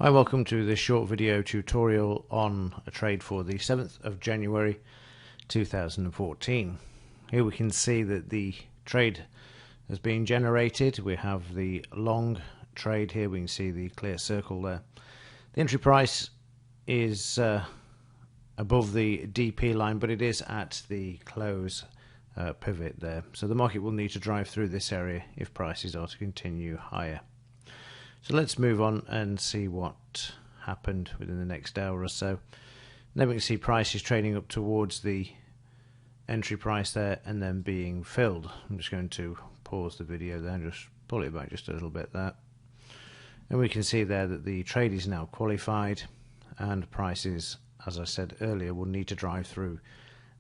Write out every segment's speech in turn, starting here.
Hi, welcome to this short video tutorial on a trade for the 7th of January 2014. Here we can see that the trade has been generated. We have the long trade here. We can see the clear circle there. The entry price is above the DP line, but it is at the close pivot there. So the market will need to drive through this area if prices are to continue higher. So let's move on and see what happened within the next hour or so. Then we can see prices trading up towards the entry price there and then being filled. I'm just going to pause the video there and just pull it back just a little bit there. And we can see there that the trade is now qualified and prices, as I said earlier, will need to drive through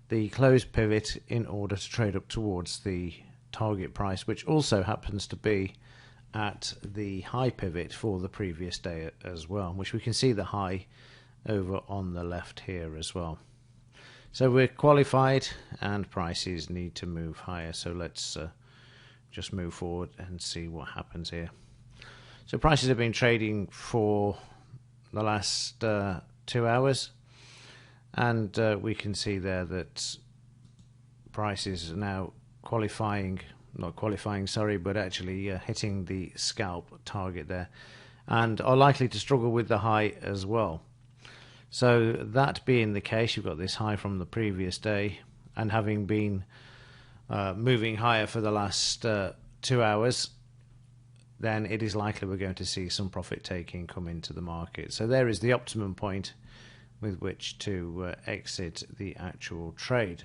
the close pivot in order to trade up towards the target price, which also happens to be at the high pivot for the previous day as well, which we can see the high over on the left here as well. So we're qualified and prices need to move higher. So let's just move forward and see what happens here. So prices have been trading for the last 2 hours, and we can see there that prices are now but actually hitting the scalp target there, and are likely to struggle with the high as well. So that being the case, you've got this high from the previous day, and having been moving higher for the last 2 hours, then it is likely we're going to see some profit taking come into the market. So there is the optimum point with which to exit the actual trade.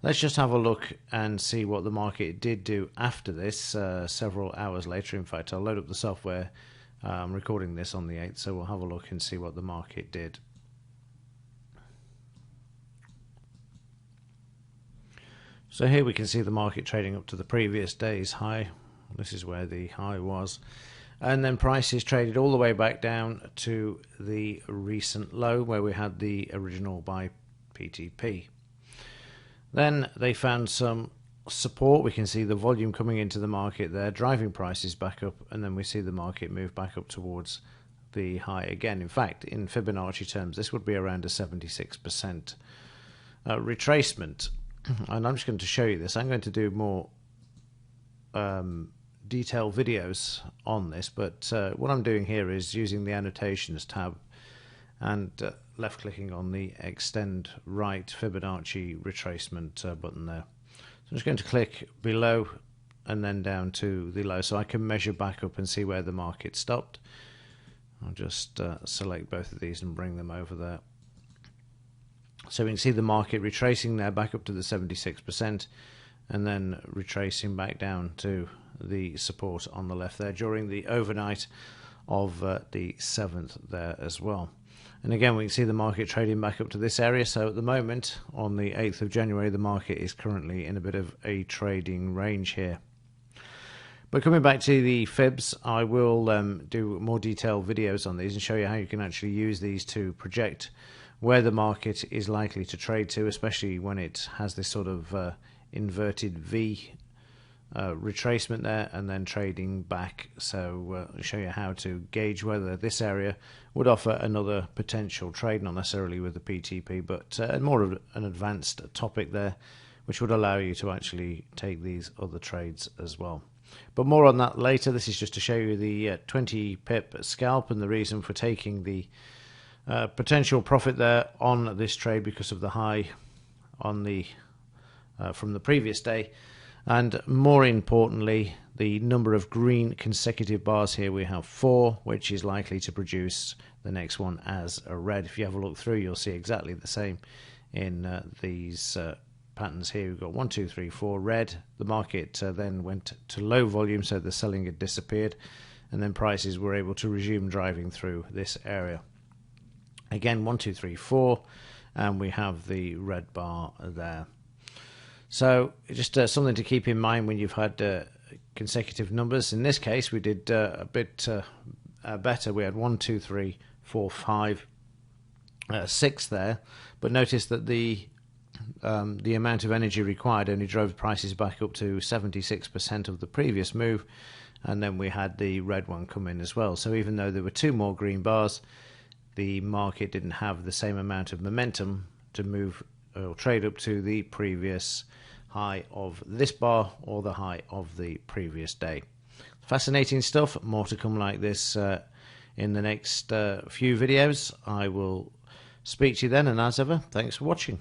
Let's just have a look and see what the market did do after this several hours later. In fact, I'll load up the software. I'm recording this on the 8th, so we'll have a look and see what the market did. So here we can see the market trading up to the previous day's high. This is where the high was. And then prices traded all the way back down to the recent low where we had the original buy PTP. Then they found some support. We can see the volume coming into the market there, driving prices back up, and then we see the market move back up towards the high again. In fact, in Fibonacci terms, this would be around a 76% retracement. And I'm just going to show you this. I'm going to do more detailed videos on this, but what I'm doing here is using the annotations tab and left clicking on the extend right Fibonacci retracement button there. So I'm just going to click below and then down to the low so I can measure back up and see where the market stopped. I'll just select both of these and bring them over there. So we can see the market retracing there back up to the 76% and then retracing back down to the support on the left there during the overnight of the 7th there as well. And again, we can see the market trading back up to this area. So at the moment, on the 8th of January, the market is currently in a bit of a trading range here. But coming back to the fibs, I will do more detailed videos on these and show you how you can actually use these to project where the market is likely to trade to, especially when it has this sort of inverted V retracement there and then trading back. So I'll show you how to gauge whether this area would offer another potential trade, not necessarily with the PTP, but more of an advanced topic there, which would allow you to actually take these other trades as well. But more on that later. This is just to show you the 20 pip scalp and the reason for taking the potential profit there on this trade because of the high on the from the previous day. And more importantly, the number of green consecutive bars here, we have 4, which is likely to produce the next one as a red. If you have a look through, you'll see exactly the same in these patterns here. We've got 1, 2, 3, 4 red. The market then went to low volume, so the selling had disappeared, and then prices were able to resume driving through this area. Again, 1, 2, 3, 4, and we have the red bar there. So just something to keep in mind when you've had consecutive numbers. In this case, we did a bit better. We had 1, 2, 3, 4, 5, 6 there. But notice that the amount of energy required only drove prices back up to 76% of the previous move, and then we had the red one come in as well. So even though there were 2 more green bars, the market didn't have the same amount of momentum to move or trade up to the previous high of this bar or the high of the previous day. Fascinating stuff. More to come like this in the next few videos. I will speak to you then, and as ever, thanks for watching.